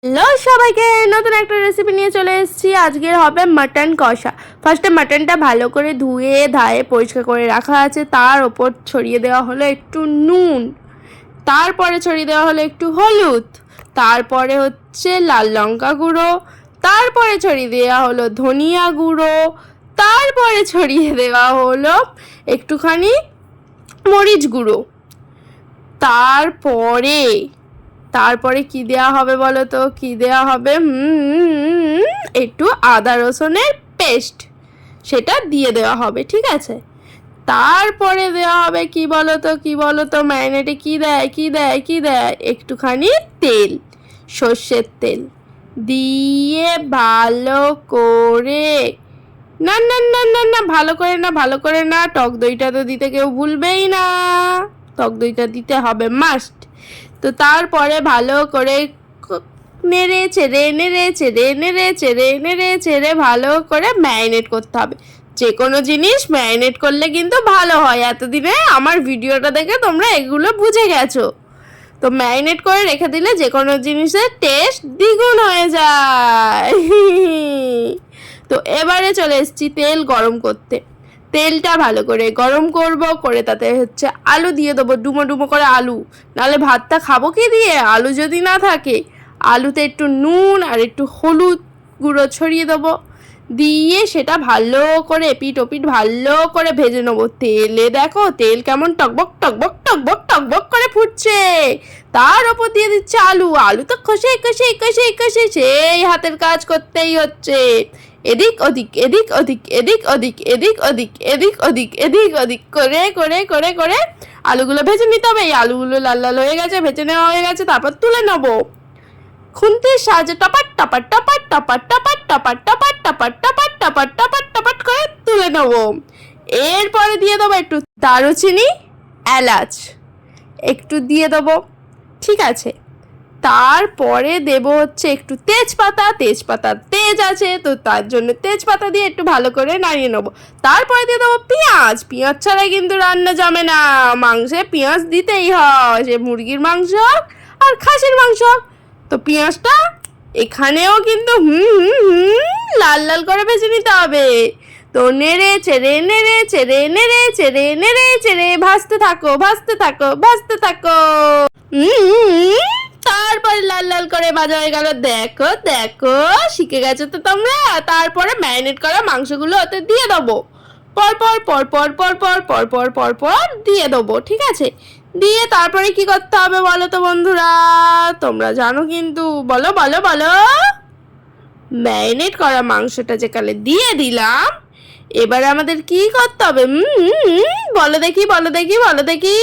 Hello সবাইকে, নতুন একটা রেসিপি নিয়ে চলে এসেছি। আজকের হবে মাটন কষা। ফার্স্টে মাটনটা ভালো করে ধুয়ে ধায়ে পরিষ্কার করে রাখা আছে। তার ওপর ছড়িয়ে দেওয়া হলো একটু নুন, তারপরে ছড়িয়ে দেওয়া হলো একটু হলুদ, তারপরে হচ্ছে লাল লঙ্কা গুঁড়ো, তারপরে ছড়িয়ে দেওয়া হলো ধনিয়া গুঁড়ো, তারপরে ছড়িয়ে দেওয়া হলো একটুখানি মরিচ গুঁড়ো। তারপরে তারপরে কি দেওয়া হবে বলো তো? কি দেওয়া হবে? একটু আদা রসুনের পেস্ট, সেটা দিয়ে দেওয়া হবে, ঠিক আছে? তারপরে দেওয়া হবে কি বলো তো? কি বলো তো? ম্যারিনেটে কি দেয়? কি দেয়? কি দেয়? একটুখানি তেল, সর্ষের তেল দিয়ে ভালো করে, না না না না না, ভালো করে না, ভালো করে না, টক দইটা তো দিতে কেউ ভুলবেই না। টক দইটা দিতে হবে মাস্ট। তো তারপরে ভালো করে নেড়ে চেড়ে নেড়ে চেড়ে নেড়ে চেড়ে নেড়ে চেড়ে ভালো করে ম্যারিনেট করতে হবে। যে কোনো জিনিস ম্যারিনেট করলে কিন্তু ভালো হয়। এতদিনে আমার ভিডিওটা দেখে তোমরা এগুলো বুঝে গেছো। তো ম্যারিনেট করে রেখে দিলে যে কোনো জিনিসের টেস্ট দ্বিগুণ হয়ে যায়। তো এবারে চলে এসেছি তেল গরম করতে। তেলটা ভালো করে গরম করব, করে তাতে হচ্ছে আলু দিয়ে দেবো, ডুমো ডুমো করে আলু। নাহলে ভাতটা খাবো কি দিয়ে? আলু যদি না থাকে, আলুতে একটু নুন আর একটু হলুদ গুঁড়ো ছড়িয়ে দেবো, দিয়ে সেটা ভালো করে এপিট ওপিট ভালো করে ভেজে নেবো। তেলে দেখো তেল কেমন টকবক টকবক টকবক টকবক করে ফুটছে। তার ওপর দিয়ে দিচ্ছে আলু। আলু তো কষে কষে কষে কষে সেই হাতের কাজ করতেই হচ্ছে। এদিক ওদিক এদিক ওদিক এদিক ওদিক এদিক ওদিক এদিক ওদিক এদিক ওদিক করে করে করে করে আলুগুলো ভেজে নিতে হবে। এই আলুগুলো লাল লাল হয়ে গেছে, ভেজে নেওয়া হয়ে গেছে, তারপর তুলে নেবো। খুন্তির সাহায্যে টপাট টপাট টপাট টপাট টপাট টপাট টপাট টপাট টপাট টপাট টপাট টপাট করে তুলে নেবো। এরপরে দিয়ে দেবো একটু দারুচিনি, এলাচ একটু দিয়ে দেবো, ঠিক আছে? তারপরে দেব হচ্ছে একটু তেজপাতা। তেজপাতা তেজ আছে তো তার জন্য তেজপাতা দিয়ে একটু ভালো করে নাড়িয়ে নেবো। তারপরে দিয়ে দেবো পেঁয়াজ। পেঁয়াজ ছাড়া কিন্তু রান্না জমে না। মাংসে পেঁয়াজ দিতেই হয়, সে মুরগির মাংস আর খাসির মাংস। তো পেঁয়াজটা এখানেও কিন্তু লাল লাল করে ভেজে নিতে হবে। তো নেড়ে চেড়ে নেড়ে চেড়ে নেড়ে চেড়ে নেড়ে চেড়ে ভাজতে থাকো, ভাজতে থাকো, ভাজতে থাকো। তারপরে লাল লাল করে ভাজা হয়ে গেল। দেখো দেখো, শিখে গেছো তো তোমরা। তারপরে ম্যারিনেট করা মাংসগুলো ওতে দিয়ে দেবো, পরপর পরপর পরপর পরপর পরপর দিয়ে দেবো, ঠিক আছে? দিয়ে তারপরে কি করতে হবে বলো তো বন্ধুরা? তোমরা জানো কিন্তু, বলো বলো বলো। ম্যারিনেট করা মাংসটা যেখানে দিয়ে দিলাম, এবারে আমাদের কি করতে হবে? বলো দেখি, বলো দেখি, বলো দেখি।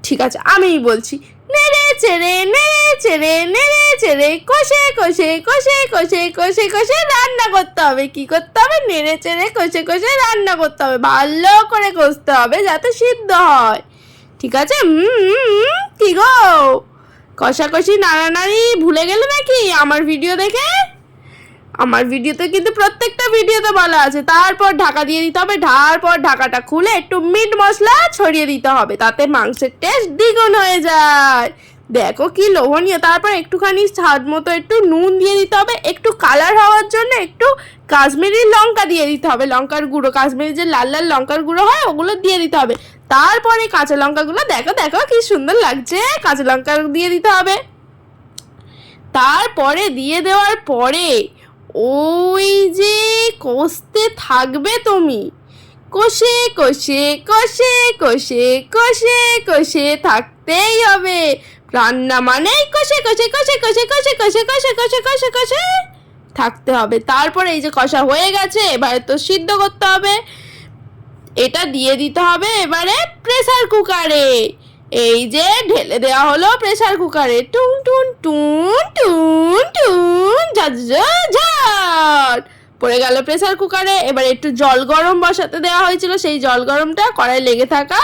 ঠিক আছে, আমিই বলছি। নেড়ে চেড়ে নেড়ে চেড়ে নেড়ে চেড়ে কষে কষে কষে কষে কষে কষে রান্না করতে হবে। কি করতে হবে? নেড়ে চেড়ে কষে কষে রান্না করতে হবে। ভালো করে কষতে হবে যাতে সিদ্ধ হয়, ঠিক আছে? কি গো, কষাকষি নাড়ানাড়ি ভুলে গেলে নাকি আমার ভিডিও দেখে? আমার ভিডিওতে কিন্তু প্রত্যেকটা ভিডিওতে বলা আছে। তারপর ঢাকা দিয়ে দিতে হবে। তারপর ঢাকাটা খুলে একটু মিট মশলা ছড়িয়ে দিতে হবে, তাতে মাংসের টেস্ট দ্বিগুণ হয়ে যায়। দেখো কি লোভনীয়। তারপর একটুখানি স্বাদ মতো একটু নুন দিয়ে দিতে হবে। একটু কালার হওয়ার জন্য একটু কাশ্মীরি লঙ্কা দিয়ে দিতে হবে, লঙ্কার গুঁড়ো, কাশ্মীরি যে লাল লাল লঙ্কার গুঁড়ো হয় ওগুলো দিয়ে দিতে হবে। তারপরে কাঁচা লঙ্কাগুলো, দেখো দেখো কি সুন্দর লাগছে, কাঁচা লঙ্কা দিয়ে দিতে হবে। তারপরে দিয়ে দেওয়ার পরে ওই যে কষতে থাকবে তুমি, কষে কষে কষে কষে কষে কষে থাকতেই হবে। রান্না মানে কষে কষে কষে কষে কষে কষে কষে কষে কষে কষে থাকতে হবে। তারপরে এই যে কষা হয়ে গেছে, এবারে তো সিদ্ধ করতে হবে। এটা দিয়ে দিতে হবে এবারে প্রেসার কুকারে। এই যে ঢেলে দেওয়া হলো প্রেসার কুকারে। টুন টুন টুন টুন টুন ঝাঝ পড়ে গেল প্রেসার কুকারে। এবার একটু জল গরম বসাতে দেওয়া হয়েছিল, সেই জল গরমটা কড়াই লেগে থাকা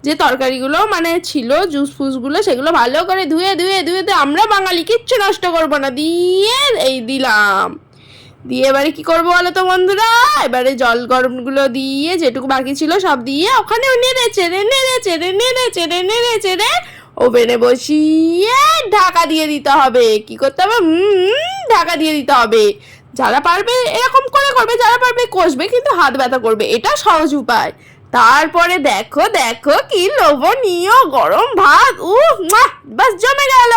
যে তরকারিগুলো মানে ছিল, জুস ফুসগুলো, সেগুলো ভালো করে ধুয়ে ধুয়ে ধুয়ে ধুয়ে, আমরা বাঙালি কিচ্ছু নষ্ট করবো না, দিয়ে এই দিলাম। দিয়ে এবারে কি করবো বলো তো বন্ধুরা? এবারে জল গরমগুলো দিয়ে যেটুকু বাকি ছিল সব দিয়ে ওখানে নেড়ে চেড়ে নেড়ে চেড়ে নেড়ে চেড়ে নেড়ে চেড়ে ওভেনে বসিয়ে ঢাকা দিয়ে দিতে হবে। কি করতে হবে? ঢাকা দিয়ে দিতে হবে। যারা পারবে এরকম করে করবে, যারা পারবে কষবে, কিন্তু হাত ব্যথা করবে, এটা সহজ উপায়। তারপরে দেখো দেখো কি লোভনীয় গরম ভাত, বাস জমে গেল।